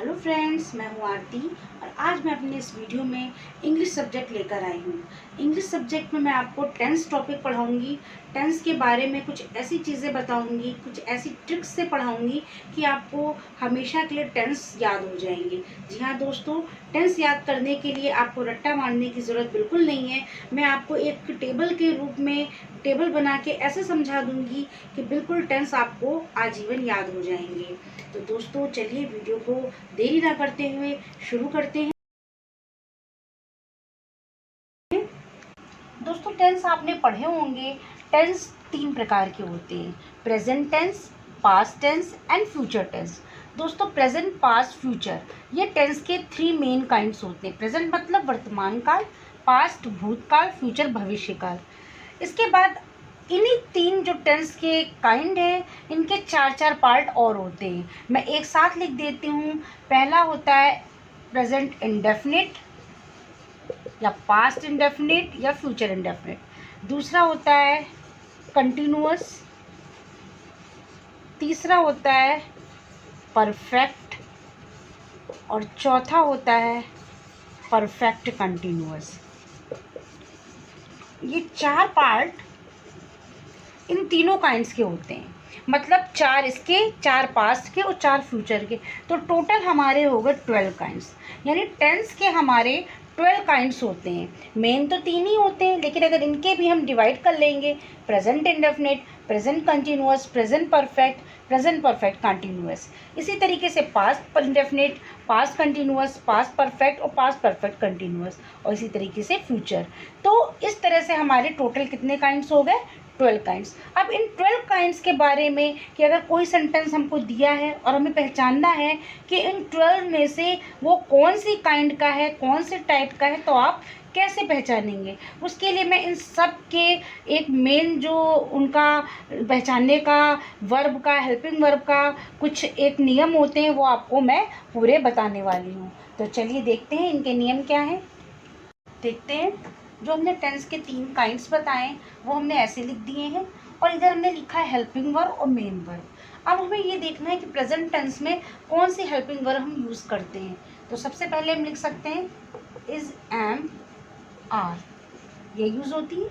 Hello friends, मैं हूँ आरती और आज मैं अपने इस वीडियो में इंग्लिश सब्जेक्ट लेकर आई हूँ। इंग्लिश सब्जेक्ट में मैं आपको टेंस टॉपिक पढ़ाऊँगी। टेंस के बारे में कुछ ऐसी चीज़ें बताऊँगी, कुछ ऐसी ट्रिक्स से पढ़ाऊँगी कि आपको हमेशा के लिए टेंस याद हो जाएंगे। जी हाँ दोस्तों, टेंस याद करने के लिए आपको रट्टा मारने की ज़रूरत बिल्कुल नहीं है। मैं आपको एक टेबल के रूप में टेबल बना के ऐसे समझा दूँगी कि बिल्कुल टेंस आपको आजीवन याद हो जाएंगे। तो दोस्तों चलिए वीडियो को देरी ना करते हुए शुरू करते हैं। दोस्तों टेंस आपने पढ़े होंगे। टेंस 3 प्रकार के होते हैं: present tense, past tense and future tense. दोस्तों प्रेजेंट, पास्ट, फ्यूचर, ये टेंस के 3 मेन काइंड्स होते हैं। प्रेजेंट मतलब वर्तमान काल, पास्ट भूतकाल, फ्यूचर भविष्य काल। इसके बाद इन्हीं 3 जो टेंस के काइंड है, इनके 4 पार्ट और होते हैं। मैं एक साथ लिख देती हूँ। पहला होता है प्रेजेंट इंडेफिनिट या पास्ट इंडेफिनिट या फ्यूचर इंडेफिनिट। दूसरा होता है कंटिन्यूअस। तीसरा होता है परफेक्ट और चौथा होता है परफेक्ट कंटिन्यूअस। ये 4 पार्ट इन तीनों काइंड्स के होते हैं। मतलब 4 इसके, 4 पास्ट के और 4 फ्यूचर के। तो टोटल हमारे हो गए 12 काइंड्स। यानी टेंस के हमारे 12 काइंड्स होते हैं। मेन तो 3 ही होते हैं, लेकिन अगर इनके भी हम डिवाइड कर लेंगे, present indefinite, present continuous, present perfect continuous. इसी तरीके से past indefinite, past continuous, past perfect और पास्ट परफेक्ट कंटिन्यूअस, और इसी तरीके से फ्यूचर। तो इस तरह से हमारे टोटल कितने काइंड्स हो गए? 12 काइंड्स। अब इन 12 काइंड्स के बारे में कि अगर कोई सेंटेंस हमको दिया है और हमें पहचानना है कि इन 12 में से वो कौन सी काइंड का है, कौन से टाइप का है, तो आप कैसे पहचानेंगे? उसके लिए मैं इन सब के एक मेन जो उनका पहचानने का वर्ब का, हेल्पिंग वर्ब का कुछ एक नियम होते हैं, वो आपको मैं पूरे बताने वाली हूँ। तो चलिए देखते हैं इनके नियम क्या हैं। देखते हैं। जो हमने टेंस के 3 काइंड्स बताए वो हमने ऐसे लिख दिए हैं, और इधर हमने लिखा है हेल्पिंग वर्ब और मेन वर्ब। अब हमें ये देखना है कि प्रेजेंट टेंस में कौन सी हेल्पिंग वर्ब हम यूज़ करते हैं। तो सबसे पहले हम लिख सकते हैं इज, एम, आर, ये यूज़ होती है।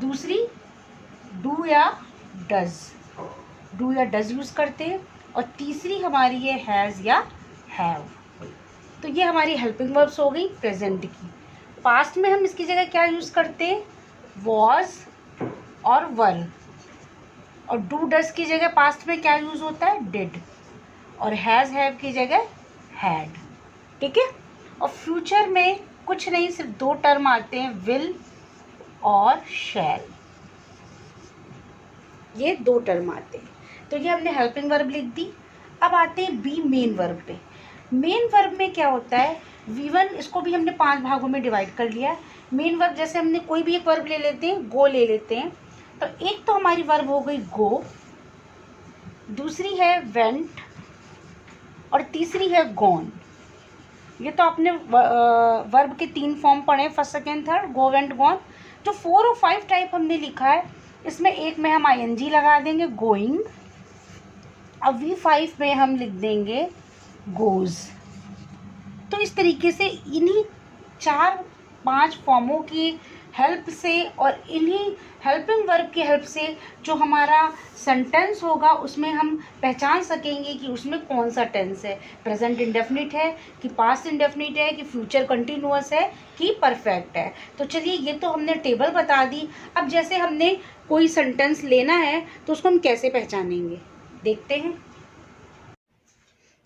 दूसरी डू या डज, डू या डज यूज़ करते हैं। और तीसरी हमारी है हैज़ या हैव। तो ये हमारी हेल्पिंग वर्ब्स हो गई प्रेजेंट की। पास्ट में हम इसकी जगह क्या यूज़ करते हैं? वॉज और वर। और डू डज की जगह पास्ट में क्या यूज़ होता है? डिड। और हैज़ हैव की जगह हैड। ठीक है। और फ्यूचर में कुछ नहीं, सिर्फ 2 टर्म आते हैं, विल और शैल। ये 2 टर्म आते हैं। तो ये हमने हेल्पिंग वर्ब लिख दी। अब आते हैं बी, मेन वर्ब पे। मेन वर्ब में क्या होता है? V1, इसको भी हमने 5 भागों में डिवाइड कर लिया। मेन वर्ब जैसे हमने कोई भी एक वर्ब ले लेते हैं, गो ले लेते हैं। तो एक तो हमारी वर्ब हो गई गो, दूसरी है वेंट और तीसरी है गॉन। ये तो आपने वर्ब के 3 फॉर्म पढ़े, फर्स्ट, सेकेंड, थर्ड, गो, वेंट, गॉन। जो 4 और 5 टाइप हमने लिखा है, इसमें एक में हम ING लगा देंगे, गोइंग। अब V5 में हम लिख देंगे गोज़। तो इस तरीके से इन्हीं 4-5 फॉर्मों की हेल्प से और इन्हीं हेल्पिंग वर्ब की हेल्प से जो हमारा सेंटेंस होगा उसमें हम पहचान सकेंगे कि उसमें कौन सा टेंस है। प्रेजेंट इंडेफिनिट है कि पास्ट इंडेफिनिट है कि फ्यूचर कंटिन्यूअस है कि परफेक्ट है। तो चलिए ये तो हमने टेबल बता दी। अब जैसे हमने कोई सेंटेंस लेना है तो उसको हम कैसे पहचानेंगे, देखते हैं।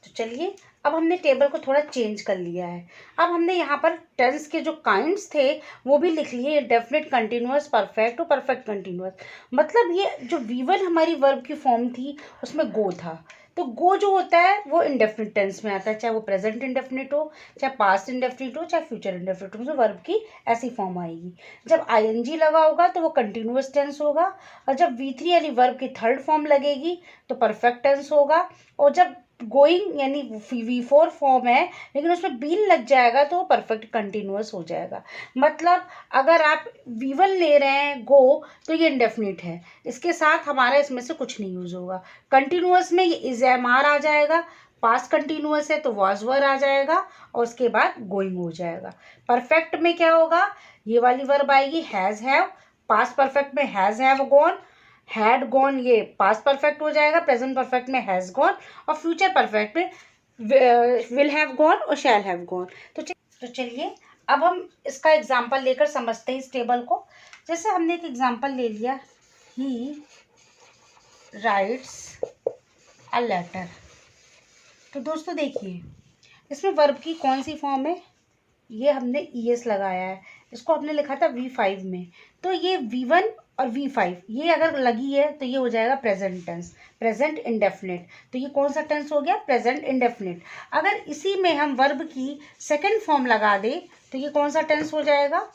तो चलिए अब हमने टेबल को थोड़ा चेंज कर लिया है। अब हमने यहाँ पर टेंस के जो काइंड्स थे वो भी लिख लिए, डेफिनेट, कंटिन्यूअस, परफेक्ट और परफेक्ट कंटिन्यूअस। मतलब ये जो V1 हमारी वर्ब की फॉर्म थी उसमें गो था। तो गो जो होता है वो इंडेफिनिट टेंस में आता है, चाहे वो प्रेजेंट इंडेफिनिट हो, चाहे पास्ट इंडेफिनिट हो, चाहे फ्यूचर इंडेफिनिट हो, तो वर्ब की ऐसी फॉर्म आएगी। जब ING लगा होगा तो वो कंटिन्यूअस टेंस होगा, और जब V3 यानी वर्ब की थर्ड फॉर्म लगेगी तो परफेक्ट टेंस होगा। और जब गोइंग यानी V4 फॉर्म है लेकिन उसमें बीन लग जाएगा तो वो परफेक्ट कंटिन्यूअस हो जाएगा। मतलब अगर आप V1 ले रहे हैं गो तो ये इंडेफिनिट है, इसके साथ हमारा इसमें से कुछ नहीं यूज़ होगा। कंटिन्यूअस में ये इज, एम, आर आ जाएगा। पास्ट कंटिन्यूअस है तो वाज वर आ जाएगा और उसके बाद गोइंग हो जाएगा। परफेक्ट में क्या होगा, ये वाली वर्ब आएगी हैज़ हैव, पास्ट परफेक्ट में has have gone, had gone ये पास्ट परफेक्ट हो जाएगा, प्रेजेंट परफेक्ट में हैज़ गॉन और फ्यूचर परफेक्ट में विल हैव गॉन और शैल हैव गॉन। तो चलिए अब हम इसका एग्जाम्पल लेकर समझते हैं इस टेबल को। जैसे हमने एक एग्जाम्पल ले लिया, ही राइट्स अ लेटर। तो दोस्तों देखिए इसमें वर्ब की कौन सी फॉर्म है, ये हमने ईएस लगाया है, इसको हमने लिखा था V5 में, तो ये V1 और V5 ये अगर लगी है तो ये हो जाएगा प्रेजेंट टेंस, प्रेजेंट इंडेफिनिट। तो ये कौन सा टेंस हो गया, प्रेजेंट इंडेफिनिट। अगर इसी में हम वर्ब की सेकंड फॉर्म लगा दें तो ये कौन सा टेंस हो जाएगा,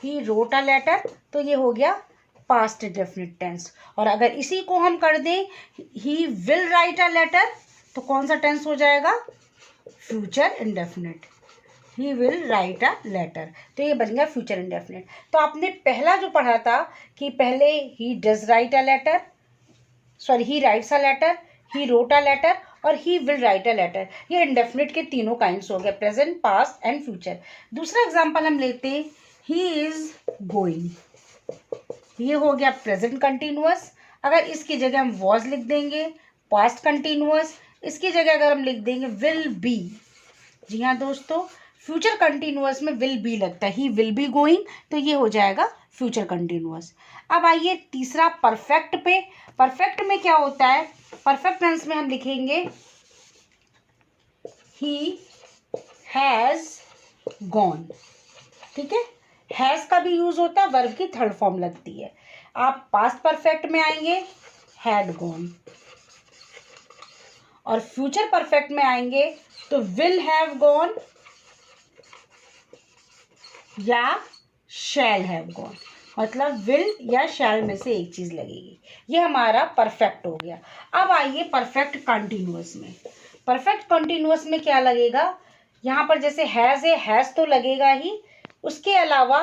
ही रोट अ लेटर, तो ये हो गया पास्ट इंडेफिनिट टेंस। और अगर इसी को हम कर दें he will write a letter तो कौन सा टेंस हो जाएगा, future indefinite, he will write a letter, तो ये बन गया फ्यूचर इंडेफिनिट। तो आपने पहला जो पढ़ा था कि पहले he does write a letter, sorry he writes a letter, he wrote a letter और he will write a letter, ये इंडेफिनिट के तीनों काइंड्स हो गए, प्रेजेंट पास्ट एंड फ्यूचर। दूसरा एग्जाम्पल हम लेते हैं, ही इज गोइंग, ये हो गया प्रेजेंट कंटिन्यूअस। अगर इसकी जगह हम वॉज लिख देंगे पास्ट कंटिन्यूअस, इसकी जगह अगर हम लिख देंगे विल बी, जी हाँ दोस्तों फ्यूचर कंटिन्यूअस में विल बी लगता है, ही विल बी गोइंग, तो ये हो जाएगा फ्यूचर कंटिन्यूअस। अब आइए तीसरा परफेक्ट पे। परफेक्ट में क्या होता है, परफेक्ट टेंस में हम लिखेंगे ही हैज़ गॉन, ठीक है, हैज़ का भी यूज होता है, वर्ब की थर्ड फॉर्म लगती है। आप पास्ट परफेक्ट में आएंगे हैड गॉन और फ्यूचर परफेक्ट में आएंगे तो विल हैव गॉन या शैल हैव गॉन, मतलब विल या शैल में से एक चीज लगेगी। ये हमारा परफेक्ट हो गया। अब आइए परफेक्ट कंटिन्यूअस में। परफेक्ट कंटिन्यूअस में क्या लगेगा, यहाँ पर जैसे हैज़ है, हैज़ तो लगेगा ही, उसके अलावा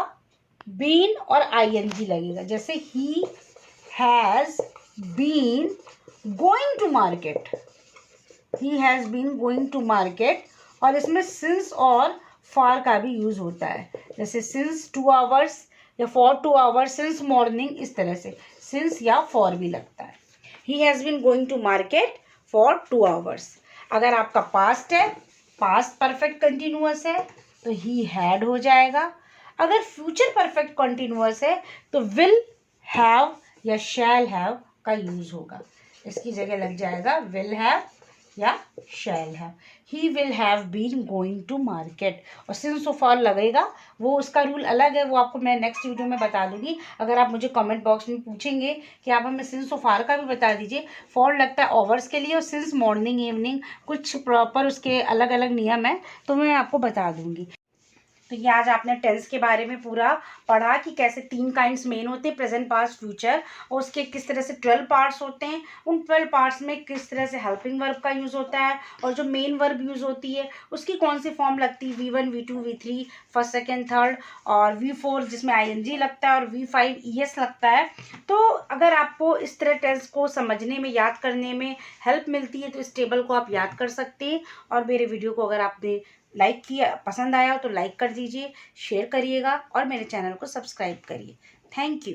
बीन और आईएनजी लगेगा। जैसे he has been going to market, he has been going to market, और इसमें सिंस और फॉर का भी यूज होता है, जैसे सिंस 2 आवर्स या फॉर 2 आवर्स, सिंस मॉर्निंग, इस तरह से सिंस या फॉर भी लगता है। He has been going to market for 2 hours. अगर आपका पास्ट है, पास्ट परफेक्ट कंटिन्यूअस है तो ही हैड हो जाएगा। अगर फ्यूचर परफेक्ट कंटिन्यूअस है तो विल हैव या शैल हैव का यूज होगा, इसकी जगह लग जाएगा विल हैव या shall have. He will have been going to market, और सिंस और फॉर लगेगा, वो उसका रूल अलग है, वो आपको मैं नेक्स्ट वीडियो में बता दूंगी। अगर आप मुझे कमेंट बॉक्स में पूछेंगे कि आप हमें सिंस और फॉर का भी बता दीजिए, फॉर लगता है आवर्स के लिए और सिंस मॉर्निंग इवनिंग, कुछ प्रॉपर उसके अलग अलग नियम है, तो मैं आपको बता दूंगी। तो ये आज आपने टेंस के बारे में पूरा पढ़ा कि कैसे 3 काइंड्स मेन होते हैं, प्रेजेंट पास्ट फ्यूचर, और उसके किस तरह से 12 पार्ट्स होते हैं, उन 12 पार्ट्स में किस तरह से हेल्पिंग वर्ब का यूज़ होता है, और जो मेन वर्ब यूज़ होती है उसकी कौन सी फॉर्म लगती है, V1 V2 V3 first second third, और V4 जिसमें ING लगता है और V5 ES लगता है। तो अगर आपको इस तरह टेंस को समझने में, याद करने में हेल्प मिलती है तो इस टेबल को आप याद कर सकते हैं। और मेरे वीडियो को अगर आपने लाइक किया, पसंद आया हो तो लाइक कर दीजिए, शेयर करिएगा और मेरे चैनल को सब्सक्राइब करिए। Thank you.